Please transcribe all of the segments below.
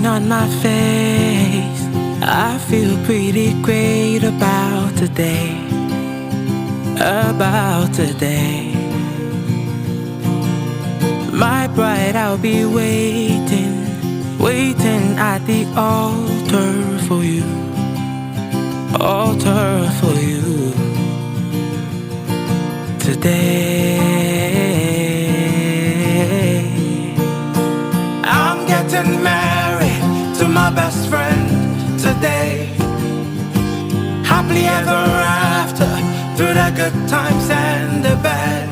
sunshine on my face. I feel pretty great about today. About today. My bride, I'll be waiting, waiting at the altar for you. Altar for you. Today I'm getting married to my best friend today. Happily ever after, through the good times and the bad.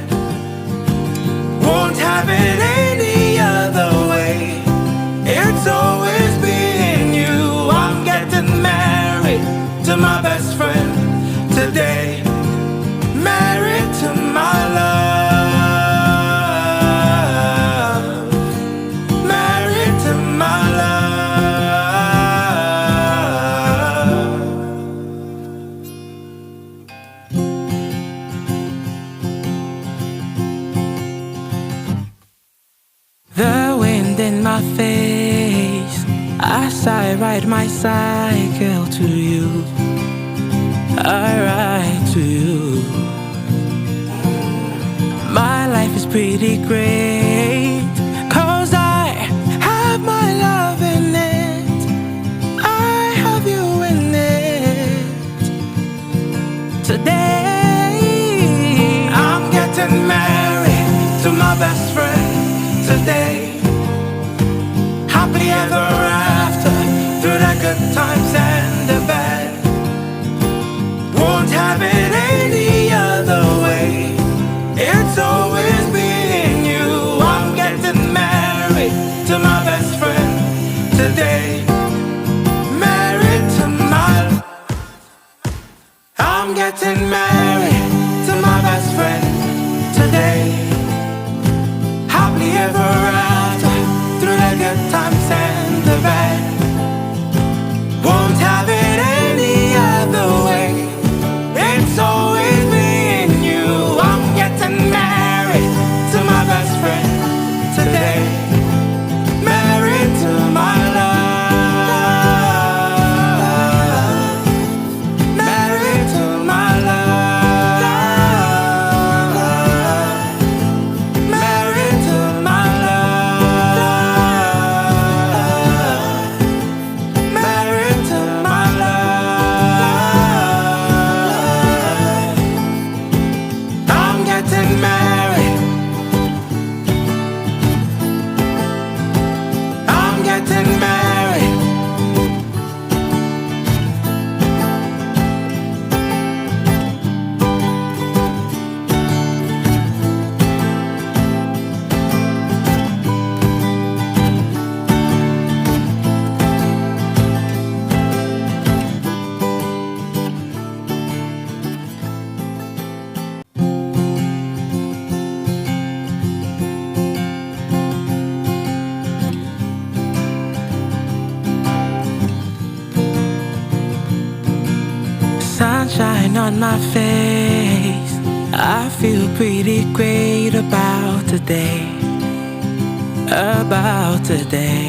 Won't have it any other way. It's always been you. I'm getting married to my best friend today. Married to my love. Married to my love. The wind in my face as I ride my cycle to you. I ride to you. My life is pretty great, 'cause I have my love in it. I have you in it. Today I'm getting married to my best friend today. Happily ever after, through the good times and the bad. Won't have it any other way. It's always been you. I'm getting married to my best friend today. Married to my I'm getting married to my best friend today. Happily ever after, through the good times and the bad. Won't have it any other way. It's always been you. I'm getting married to my best friend today. Married to my love. Married to my love. Married to my love. Married to my love. I'm getting married. I'm getting married. Sunshine on my face. I feel pretty great about today. About today.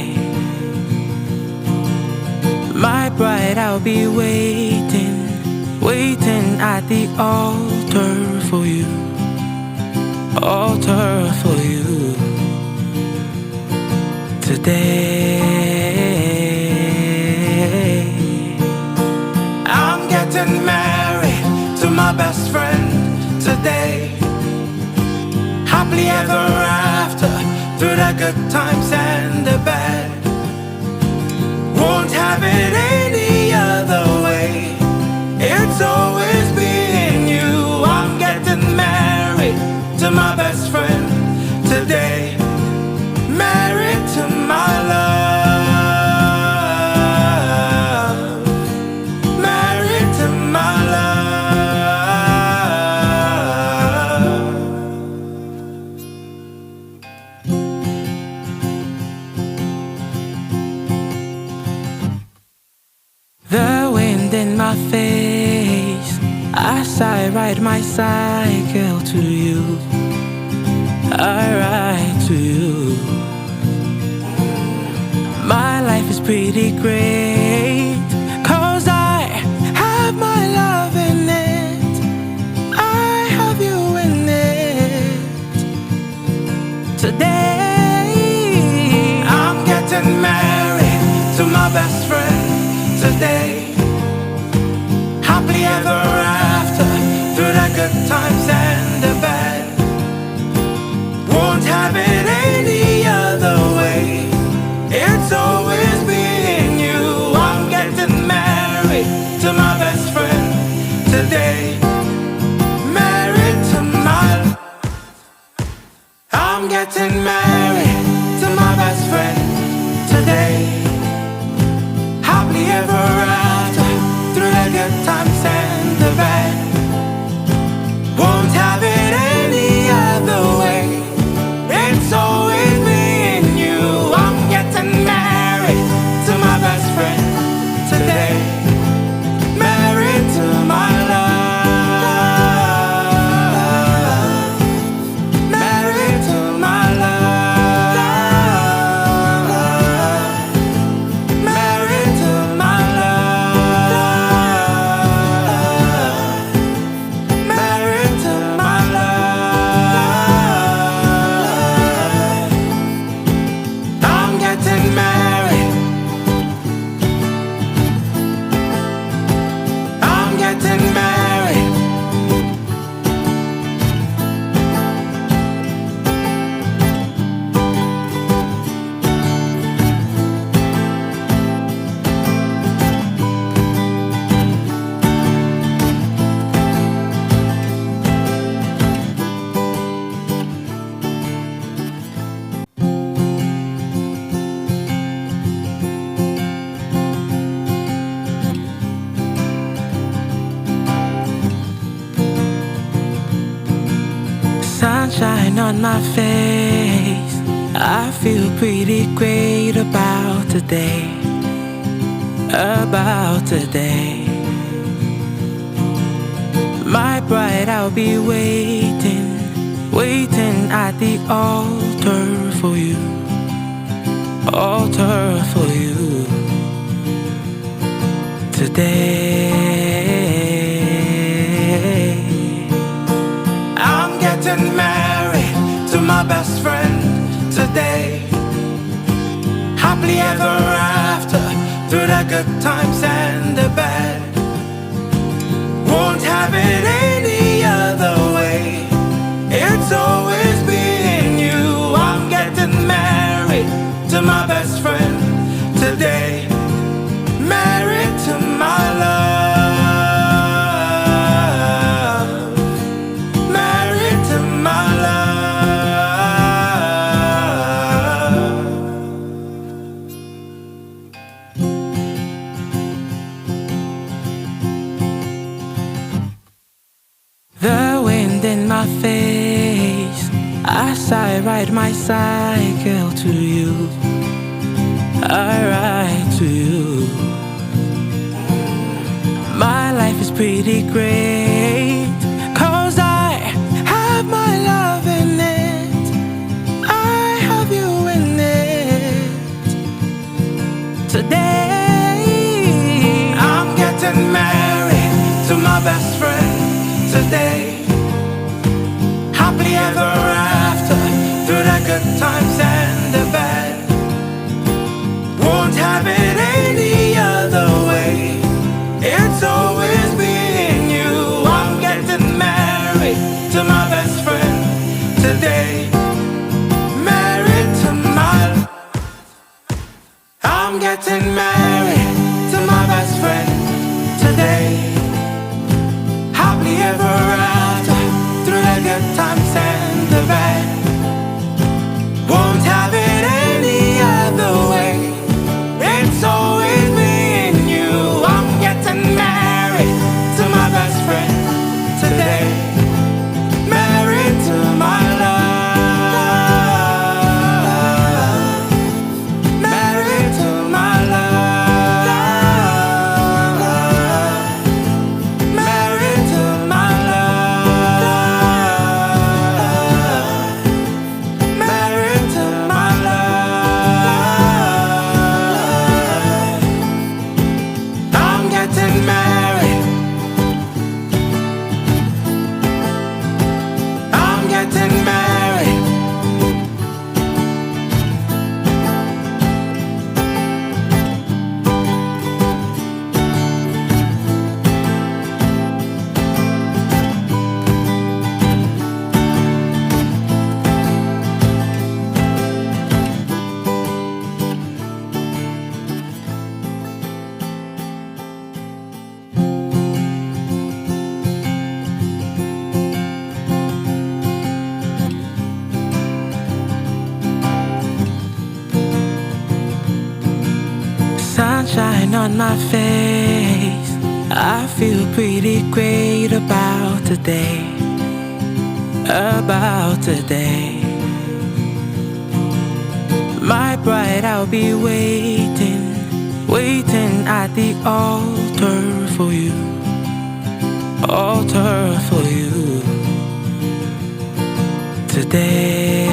My bride, I'll be waiting, waiting at the altar for you. Altar for you. Today I'm getting married to my best friend today. Happily ever after, through the good times and the bad. Won't have it any other way. It's always been you. I'm getting married to my best friend today. Married to my love. Married to my love. The wind in my face as I ride my cycle to you. I ride to you. My life is pretty great, 'cause I have my love in it, I have you in it. Today I'm getting married to my best friend. Today, happily ever after, through the good times and the bad. Won't have it any other way. It's always been you. I'm getting married to my best friend today. Married to my, I'm getting married to my best friend today. Happily ever after, through the good times and the bad. Won't have it any other way. It's always been you. I'm getting married to my best friend today. Married to my love. Married to my love. Married to my love. Married to my love. I'm getting married. I'm getting married. Sunshine on my face, I feel pretty great about today. About today. My bride, I'll be waiting, waiting at the altar for you. Altar for you today. I'm getting married to my best friend today. Happily ever after, through the good times and the bad. Won't have it any other way. It's always been you. I'm getting married to my best friend today. Married to my love. Married to my love. The wind in my face as I ride my cycle to you. I ride to you. My life is pretty great, 'cause I have my love in it, I have you in it. Today I'm getting married to my best friend today. Happily ever after, through the good times and the bad. Won't have it any other way. It's always been you. I'm getting married to my best friend today. Married to my, I'm getting married to my best friend today. Happily ever after, through the good times and the bad. Won't have it any other way. It's always been getting married. I'm getting married. Sunshine on my face, I feel pretty great about today. About today. My bride, I'll be waiting, waiting at the altar for you. Altar for you. Today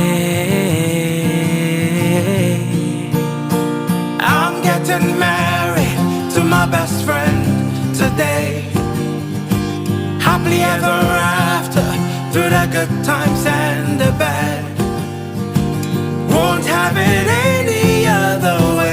I'm getting married to my best friend today. Happily ever after, through the good times and the bad. Won't have it any other way.